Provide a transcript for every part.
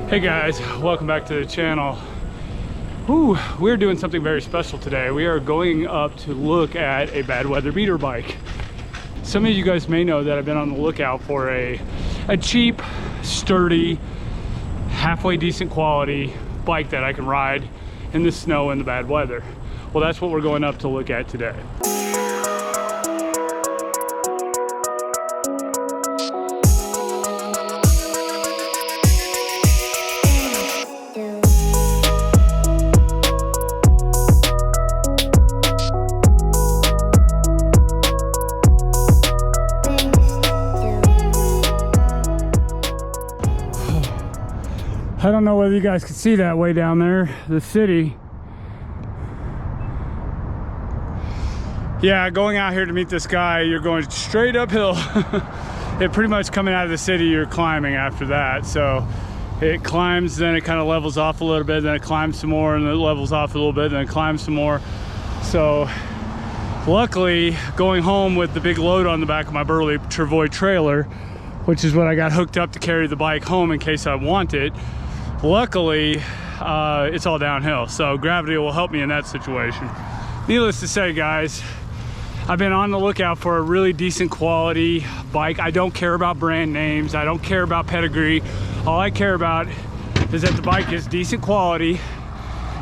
Hey guys, welcome back to the channel. Ooh, we're doing something very special today. We are going up to look at a bad weather beater bike. Some of you guys may know that I've been on the lookout for a cheap, sturdy, halfway decent quality bike that I can ride in the snow and the bad weather. Well, that's what we're going up to look at today. I don't know whether you guys can see that way down there, the city. Yeah, going out here to meet this guy, you're going straight uphill. It pretty much coming out of the city, you're climbing after that. So it climbs, then it kind of levels off a little bit, then it climbs some more, and then it levels off a little bit, then it climbs some more. So luckily, going home with the big load on the back of my Burley Travoy trailer, which is what I got hooked up to carry the bike home in case I want it. Luckily, it's all downhill, so gravity will help me in that situation. Needless to say, guys, I've been on the lookout for a really decent quality bike. I don't care about brand names. I don't care about pedigree. All I care about is that the bike is decent quality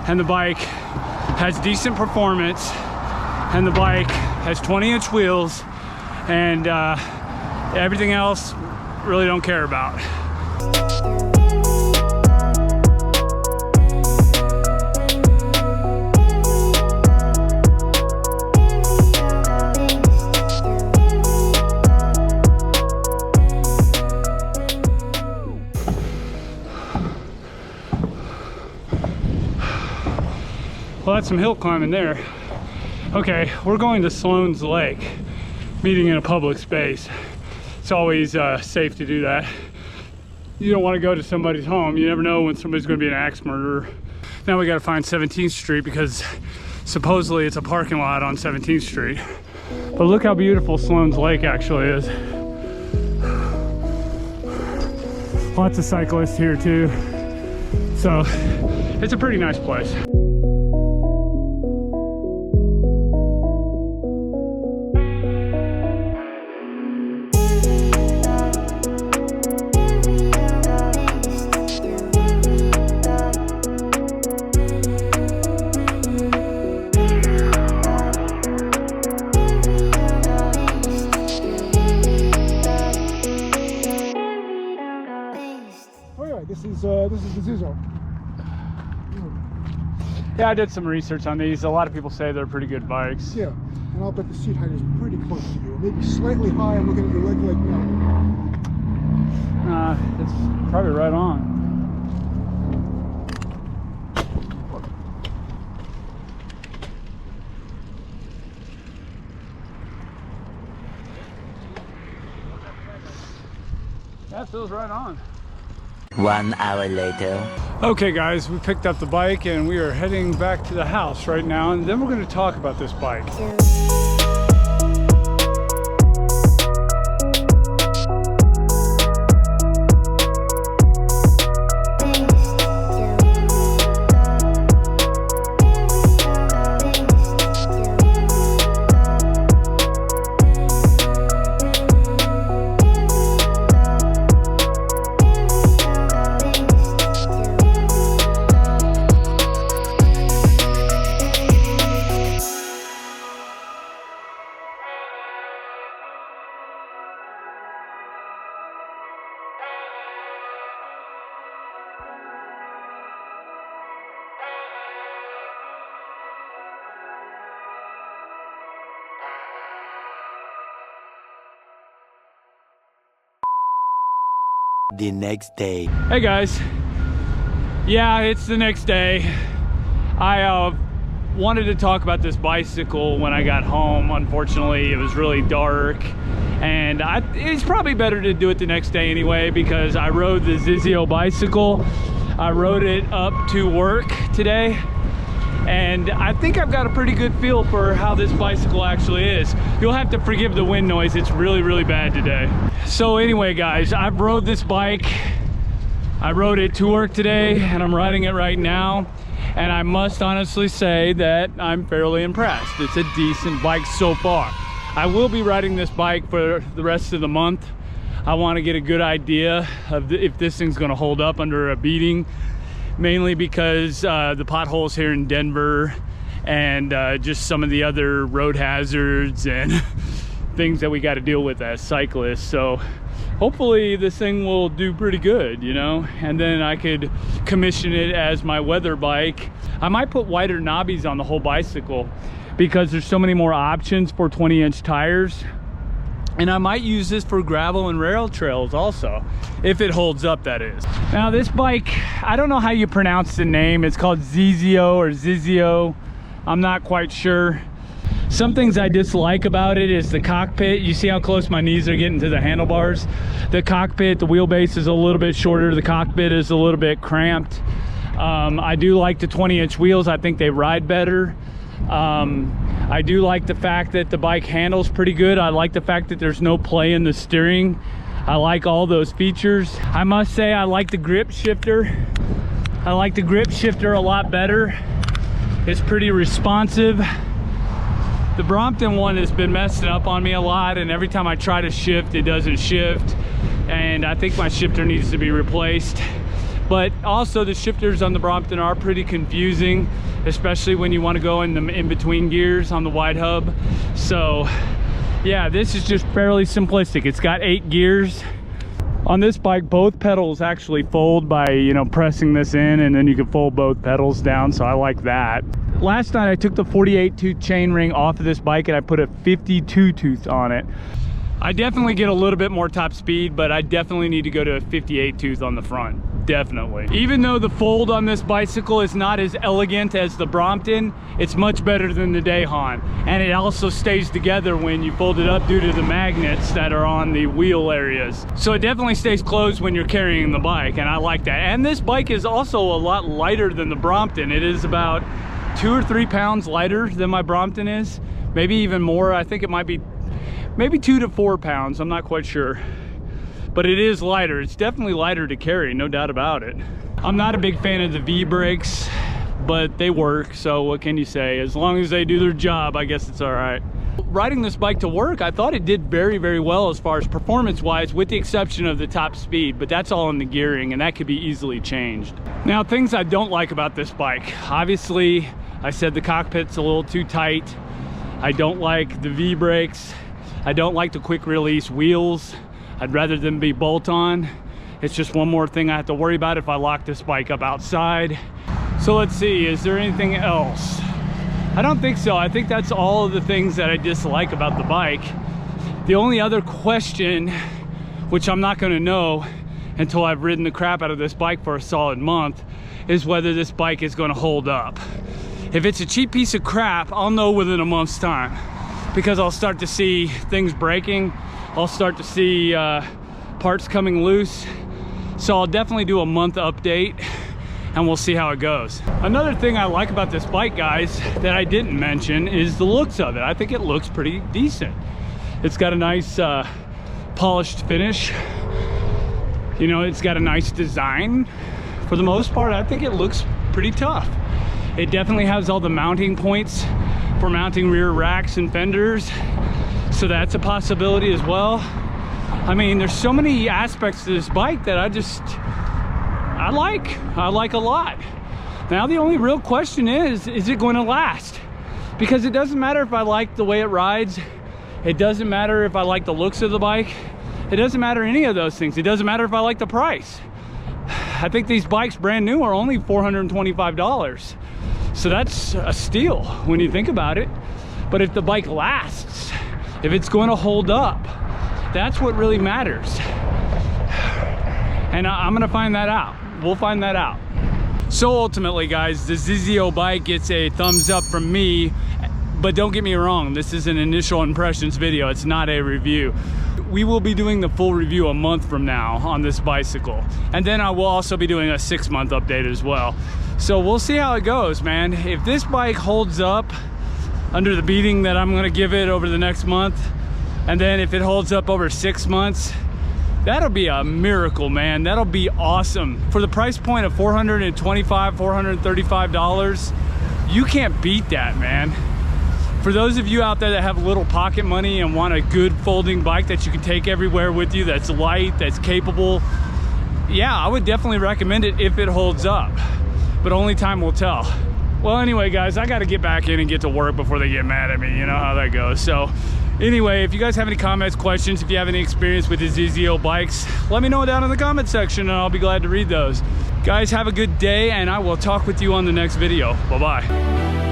and the bike has decent performance and the bike has 20-inch wheels, and everything else really don't care about. Well, that's some hill climbing there. Okay, we're going to Sloan's Lake, meeting in a public space. It's always safe to do that. You don't want to go to somebody's home. You never know when somebody's going to be an axe murderer. Now we got to find 17th Street because supposedly it's a parking lot on 17th Street. But look how beautiful Sloan's Lake actually is. Lots of cyclists here too. So it's a pretty nice place. This is the Zuzo. Yeah, I did some research on these. A lot of people say they're pretty good bikes. Yeah, and I'll bet the seat height is pretty close to you. Maybe slightly high. I'm looking at your leg like now. It's probably right on. That feels right on. 1 hour later. Okay guys, we picked up the bike and we are heading back to the house right now, and then we're going to talk about this bike. The next day. Hey guys, yeah, it's the next day. I wanted to talk about this bicycle when I got home. Unfortunately, it was really dark, and it's probably better to do it the next day anyway, because I rode the Zizio bicycle. I rode it up to work today, and I think I've got a pretty good feel for how this bicycle actually is. You'll have to forgive the wind noise. It's really, really bad today. So anyway, guys, I've rode this bike I rode it to work today and I'm riding it right now. And I must honestly say that I'm fairly impressed. It's a decent bike so far. I will be riding this bike for the rest of the month. I want to get a good idea of if this thing's going to hold up under a beating, mainly because the potholes here in Denver and just some of the other road hazards and things that we got to deal with as cyclists. So hopefully this thing will do pretty good, you know, and then I could commission it as my weather bike. I might put wider knobbies on the whole bicycle because there's so many more options for 20-inch tires. And I might use this for gravel and rail trails also, if it holds up, that is. Now this bike, I don't know how you pronounce the name. It's called Zizio or Zizio. I'm not quite sure. Some things I dislike about it is the cockpit. You see how close my knees are getting to the handlebars? The cockpit, the wheelbase is a little bit shorter. The cockpit is a little bit cramped. I do like the 20-inch wheels. I think they ride better. I do like the fact that the bike handles pretty good. I like the fact that there's no play in the steering. I like all those features. I must say I like the grip shifter. I like the grip shifter a lot better. It's pretty responsive. The Brompton one has been messing up on me a lot, and every time I try to shift, it doesn't shift. And I think my shifter needs to be replaced. But also the shifters on the Brompton are pretty confusing, especially when you want to go in the in-between gears on the wide hub. So yeah, this is just fairly simplistic. It's got 8 gears. On this bike, both pedals actually fold by, you know, pressing this in, and then you can fold both pedals down, so I like that. Last night I took the 48 tooth chain ring off of this bike and I put a 52 tooth on it. I definitely get a little bit more top speed, but I definitely need to go to a 58 tooth on the front. Definitely. Even though the fold on this bicycle is not as elegant as the Brompton, it's much better than the Dayhan. And it also stays together when you fold it up due to the magnets that are on the wheel areas. So it definitely stays closed when you're carrying the bike, and I like that. And this bike is also a lot lighter than the Brompton. It is about 2 or 3 pounds lighter than my Brompton is. Maybe even more. I think it might be maybe 2 to 4 pounds. I'm not quite sure. But it is lighter. It's definitely lighter to carry, no doubt about it. I'm not a big fan of the V-brakes, but they work, so what can you say? As long as they do their job, I guess it's all right. Riding this bike to work, I thought it did very, very well as far as performance-wise, with the exception of the top speed, but that's all in the gearing, and that could be easily changed. Now, things I don't like about this bike. Obviously, I said the cockpit's a little too tight. I don't like the V-brakes. I don't like the quick release wheels. I'd rather them be bolt-on. It's just one more thing I have to worry about if I lock this bike up outside. So let's see, is there anything else? I don't think so. I think that's all of the things that I dislike about the bike. The only other question, which I'm not gonna know until I've ridden the crap out of this bike for a solid month, is whether this bike is gonna hold up. If it's a cheap piece of crap, I'll know within a month's time, because I'll start to see things breaking. I'll start to see parts coming loose. So I'll definitely do a month update and we'll see how it goes. Another thing I like about this bike, guys, that I didn't mention is the looks of it. I think it looks pretty decent. It's got a nice polished finish. You know, it's got a nice design. For the most part, I think it looks pretty tough. It definitely has all the mounting points for mounting rear racks and fenders. So that's a possibility as well. I mean, there's so many aspects to this bike that I like a lot. Now the only real question is it going to last? Because it doesn't matter if I like the way it rides. It doesn't matter if I like the looks of the bike. It doesn't matter any of those things. It doesn't matter if I like the price. I think these bikes brand new are only $425. So that's a steal when you think about it. But if the bike lasts, if it's going to hold up, that's what really matters. And I'm gonna find that out. We'll find that out. So ultimately, guys, the Zizio bike gets a thumbs up from me, but don't get me wrong, this is an initial impressions video. It's not a review. We will be doing the full review a month from now on this bicycle. And then I will also be doing a 6-month update as well. So we'll see how it goes, man. If this bike holds up under the beating that I'm gonna give it over the next month, and then if it holds up over 6 months, That'll be a miracle, man. That'll be awesome. For the price point of $425, $435, you can't beat that, man. For those of you out there that have little pocket money and want a good folding bike that you can take everywhere with you, that's light, that's capable, yeah, I would definitely recommend it if it holds up. But only time will tell. Well, anyway, guys, I got to get back in and get to work before they get mad at me. You know how that goes. So anyway, if you guys have any comments, questions, if you have any experience with the ZZO bikes, let me know down in the comment section and I'll be glad to read those. Guys, have a good day and I will talk with you on the next video. Bye-bye.